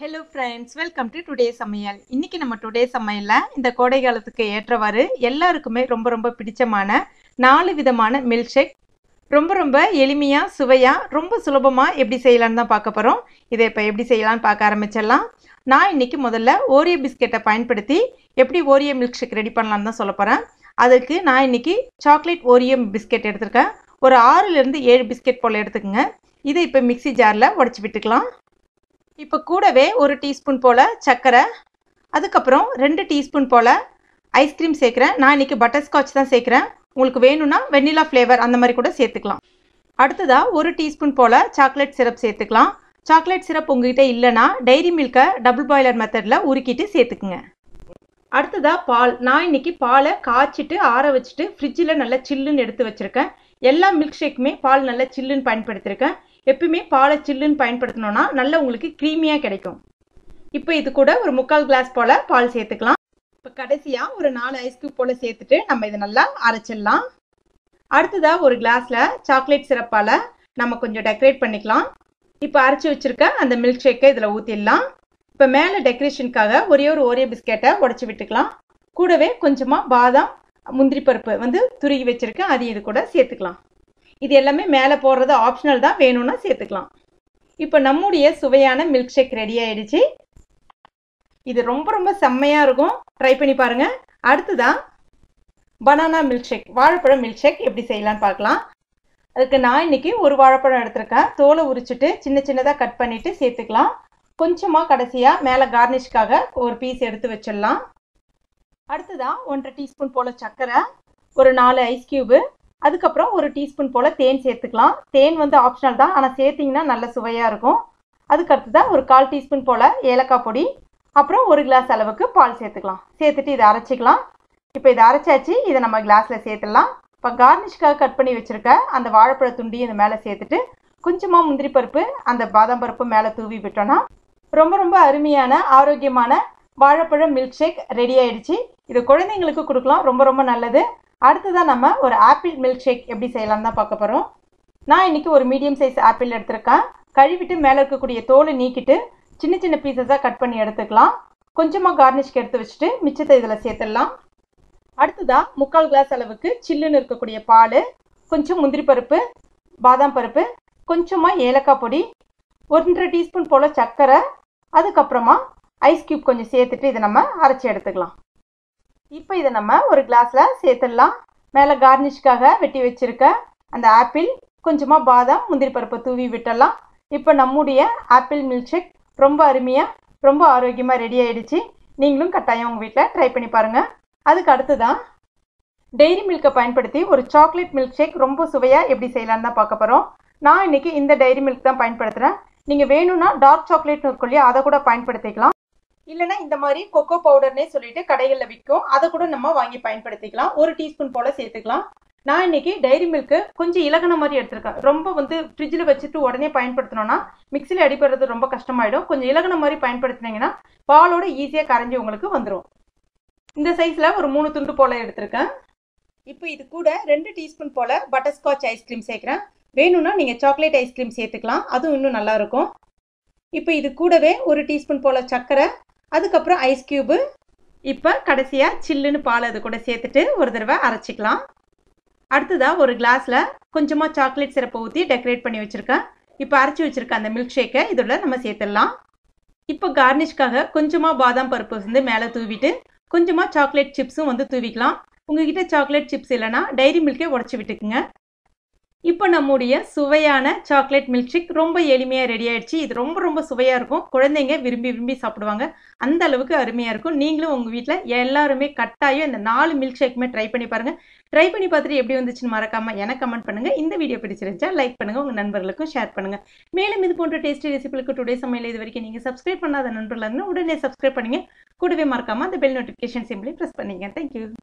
Hello friends, welcome to today சமையல். இன்னைக்கு நம்ம டுடே சமையலில் இந்த கோடை காலத்துக்கு ஏற்றவாறு எல்லாருக்குமே ரொம்ப ரொம்ப பிடிச்சமான 4 விதமான மில்க் ஷேக் ரொம்ப எளிமையாக சுவையாக ரொம்ப சுலபமாக எப்படி செய்யலான்னு தான் பார்க்க போகிறோம். இதை இப்போ எப்படி செய்யலான்னு பார்க்க ஆரம்பிச்சிடலாம். நான் இன்னைக்கு முதல்ல ஓரியோ பிஸ்கெட்டை பயன்படுத்தி எப்படி ஓரியோ மில்க் ஷேக் ரெடி பண்ணலான்னு தான் சொல்ல போகிறேன். அதுக்கு நான் இன்னைக்கு சாக்லேட் ஓரியோ பிஸ்கெட் எடுத்திருக்கேன். ஒரு 6லேருந்து 7 பிஸ்கெட் போல் எடுத்துக்கோங்க. இதை இப்போ மிக்சி ஜாரில் உடச்சி விட்டுக்கலாம். இப்போ கூடவே 1 டீஸ்பூன் போல் சர்க்கரை, அதுக்கப்புறம் 2 டீஸ்பூன் போல் ஐஸ்கிரீம் சேர்க்குறேன். நான் இன்றைக்கி பட்டர்ஸ்காட்ச் தான் சேர்க்குறேன். உங்களுக்கு வேணும்னா வெண்ணிலா ஃப்ளேவர் அந்த மாதிரி கூட சேர்த்துக்கலாம். அடுத்ததாக 1 டீஸ்பூன் போல் சாக்லேட் சிரப் சேர்த்துக்கலாம். சாக்லேட் சிரப் உங்ககிட்ட இல்லைன்னா டைரி மில்கை டபுள் பாய்லர் மெத்தடில் உருக்கிட்டு சேர்த்துக்குங்க. அடுத்ததாக பால். நான் இன்றைக்கி பாலை காய்ச்சிட்டு ஆற வச்சுட்டு ஃப்ரிட்ஜில் நல்லா சில்லுன்னு எடுத்து வச்சுருக்கேன். எல்லா மில்க் ஷேக்குமே பால் நல்லா சில்லுன்னு பயன்படுத்தியிருக்கேன். எப்பயுமே பாலை சில்லுன்னு பயன்படுத்தணும்னா நல்லா உங்களுக்கு க்ரீமியாக கிடைக்கும். இப்போ இது கூட ஒரு 3/4 கிளாஸ் போல் பால் சேர்த்துக்கலாம். இப்போ கடைசியாக ஒரு 4 ஐஸ் கியூப் போல் சேர்த்துட்டு நம்ம இதை நல்லா அரைச்சிடலாம். அடுத்ததாக ஒரு கிளாஸில் சாக்லேட் சிரப்பால் நம்ம கொஞ்சம் டெக்கரேட் பண்ணிக்கலாம். இப்போ அரைச்சி வச்சுருக்க அந்த மில்க் ஷேக்கை இதில் ஊற்றிடலாம். இப்போ மேலே டெக்கரேஷனுக்காக ஒரே ஒரு ஓரியோ பிஸ்கெட்டை உடச்சி விட்டுக்கலாம். கூடவே கொஞ்சமாக பாதாம் முந்திரி பருப்பு துருகி வச்சுருக்கேன், அதையும் இது கூட சேர்த்துக்கலாம். இது எல்லாமே மேலே போடுறது ஆப்ஷனல் தான், வேணும்னா சேர்த்துக்கலாம். இப்போ நம்முடைய சுவையான மில்க் ஷேக் ரெடி ஆயிடுச்சு. இது ரொம்ப செம்மையாக இருக்கும், ட்ரை பண்ணி பாருங்கள். அடுத்ததான் பனானா மில்க் ஷேக், வாழைப்பழம் மில்க் ஷேக் எப்படி செய்யலான்னு பார்க்கலாம். அதுக்கு நான் இன்னைக்கு ஒரு வாழைப்பழம் எடுத்திருக்கேன். தோலை உரிச்சிட்டு சின்னதாக கட் பண்ணிவிட்டு சேர்த்துக்கலாம். கொஞ்சமாக கடைசியாக மேலே கார்னிஷ்காக ஒரு பீஸ் எடுத்து வச்சிடலாம். அடுத்ததான் 1/2 டீஸ்பூன் போல் சர்க்கரை, ஒரு 4 ஐஸ் கியூபு, அதுக்கப்புறம் 1 டீஸ்பூன் போல் தேன் சேர்த்துக்கலாம். தேன் ஆப்ஷனல் தான், ஆனால் சேர்த்திங்கன்னா நல்ல சுவையாக இருக்கும். அதுக்கடுத்ததான் ஒரு 1/4 டீஸ்பூன் போல் ஏலக்காய் பொடி, அப்புறம் 1 கிளாஸ் அளவுக்கு பால் சேர்த்துக்கலாம். சேர்த்துட்டு இதை அரைச்சிக்கலாம். இப்போ இதை அரைச்சாச்சு, இதை நம்ம கிளாஸில் சேர்த்துடலாம். இப்போ கார்னிஷ்காக கட் பண்ணி வச்சுருக்க அந்த வாழைப்பழ துண்டி இந்த மேலே சேர்த்துட்டு கொஞ்சமாக முந்திரி பருப்பு அந்த பாதாம் பருப்பு மேலே தூவி விட்டோன்னா ரொம்ப அருமையான ஆரோக்கியமான வாழைப்பழம் மில்க் ஷேக் ரெடி ஆயிடுச்சு. இது குழந்தைங்களுக்கு கொடுக்கலாம், ரொம்ப நல்லது. அடுத்ததான் நம்ம ஒரு ஆப்பிள் மில்க் ஷேக் எப்படி செய்யலாம் தான் பார்க்க போகிறோம். நான் இன்றைக்கி ஒரு மீடியம் சைஸ் ஆப்பிள் எடுத்திருக்கேன். கழுவிட்டு மேலே இருக்கக்கூடிய தோலை நீக்கிட்டு சின்ன பீசஸாக கட் பண்ணி எடுத்துக்கலாம். கொஞ்சமாக கார்னிஷ்க்கு எடுத்து வச்சுட்டு மிச்சத்தை இதில் சேர்த்துடலாம். அடுத்ததாக 3/4 கிளாஸ் அளவுக்கு சில்லுன்னு இருக்கக்கூடிய பால், கொஞ்சம் முந்திரி பருப்பு, பாதாம் பருப்பு, கொஞ்சமாக ஏலக்காய் பொடி, 1/2 டீஸ்பூன் போல் சர்க்கரை, அதுக்கப்புறமா ஐஸ் கியூப் கொஞ்சம் சேர்த்துட்டு இதை நம்ம அரைச்சி எடுத்துக்கலாம். இப்போ இதை நம்ம ஒரு கிளாஸில் சேர்த்துடலாம். மேலே கார்னிஷ்காக வெட்டி வச்சுருக்க அந்த ஆப்பிள், கொஞ்சமாக பாதாம் முந்திரி பருப்பை தூவி விட்டுடலாம். இப்போ நம்முடைய ஆப்பிள் மில்க் ஷேக் ரொம்ப அருமையாக ரொம்ப ஆரோக்கியமாக ரெடி ஆகிடுச்சு. நீங்களும் கட்டாயம் உங்கள் வீட்டில் ட்ரை பண்ணி பாருங்கள். அதுக்கு அடுத்துதான் டெய்ரி மில்கை பயன்படுத்தி ஒரு சாக்லேட் மில்க் ஷேக் ரொம்ப சுவையாக எப்படி செய்யலான்னு தான் பார்க்க போகிறோம். நான் இன்றைக்கி இந்த டெய்ரி மில்க் தான் பயன்படுத்துகிறேன். நீங்கள் வேணும்னா டார்க் சாக்லேட்னு இருக்கும் இல்லையா, அதை கூட பயன்படுத்திக்கலாம். இல்லைனா இந்த மாதிரி கொக்கோ பவுடர்னே சொல்லிட்டு கடைகளில் விற்கும், அதை கூட நம்ம வாங்கி பயன்படுத்திக்கலாம். 1 டீஸ்பூன் போல் சேர்த்துக்கலாம். நான் இன்னைக்கு டைரி மில்க்கு கொஞ்சம் இலகுன மாதிரி எடுத்திருக்கேன். ரொம்ப ஃப்ரிட்ஜில் வச்சுட்டு உடனே பயன்படுத்தினோன்னா மிக்சியில் அடிப்படுறது ரொம்ப கஷ்டமாயிடும். கொஞ்சம் இலகுன மாதிரி பயன்படுத்தினீங்கன்னா பாலோட ஈஸியாக கரைஞ்சி உங்களுக்கு வந்துடும். இந்த சைஸில் ஒரு 3 துண்டு போல் எடுத்திருக்கேன். இப்போ இது கூட 2 டீஸ்பூன் போல் பட்டர்ஸ்காட்ச் ஐஸ்கிரீம் சேர்க்குறேன். வேணும்னா நீங்கள் சாக்லேட் ஐஸ்கிரீம் சேர்த்துக்கலாம், அதுவும் இன்னும் நல்லாயிருக்கும். இப்போ இது கூடவே 1 டீஸ்பூன் போல் சர்க்கரை, அதுக்கப்புறம் ஐஸ் கியூபு, இப்போ கடைசியாக சில்லுன்னு பால் அது கூட சேர்த்துட்டு ஒரு தடவை அரைச்சிக்கலாம். அடுத்ததாக ஒரு கிளாஸில் கொஞ்சமாக சாக்லேட் சிரப்பை ஊற்றி டெக்கரேட் பண்ணி வச்சுருக்கேன். இப்போ அரைச்சி வச்சுருக்க அந்த மில்க் ஷேக்கை இதில் நம்ம சேர்த்துடலாம். இப்போ கார்னிஷ்காக கொஞ்சமாக பாதாம் பருப்பு மேலே தூவிட்டு கொஞ்சமாக சாக்லேட் சிப்ஸும் தூவிக்கலாம். உங்ககிட்ட சாக்லேட் சிப்ஸ் இல்லைனா டைரி மில்கே உடச்சி விட்டுக்குங்க. இப்போ நம்முடைய சுவையான சாக்லேட் மில்க் ஷேக் ரொம்ப எளிமையாக ரெடி ஆகிடுச்சு. இது ரொம்ப சுவையாக இருக்கும். குழந்தைங்க விரும்பி சாப்பிடுவாங்க. அந்த அளவுக்கு அருமையாக இருக்கும். நீங்களும் உங்கள் வீட்டில் எல்லாருமே கட்டாயம் இந்த 4 மில்க் ஷேக்குமே ட்ரை பண்ணி பாருங்கள். ட்ரை பண்ணி பார்த்துட்டு எப்படி வந்துச்சுன்னு மறக்காமல் எனக்கு கமெண்ட் பண்ணுங்கள். இந்த வீடியோ பிடிச்சிருந்துச்சா லைக் பண்ணுங்கள், உங்கள் நண்பர்களுக்கும் ஷேர் பண்ணுங்கள். மேலும் இது போன்ற டேஸ்டி ரெசிபிகளுக்கு டுடே சமையல் இது வரைக்கும் நீங்கள் சப்ஸ்கிரைப் பண்ணாத நண்பர்களாக இருந்தால் உடனே சப்ஸ்கிரைப் பண்ணுங்கள். கூடவே மறக்காமல் அந்த பெல் நோட்டிஃபிகேஷன் சிம்பிளி ப்ரெஸ் பண்ணிங்க. தேங்க்யூ.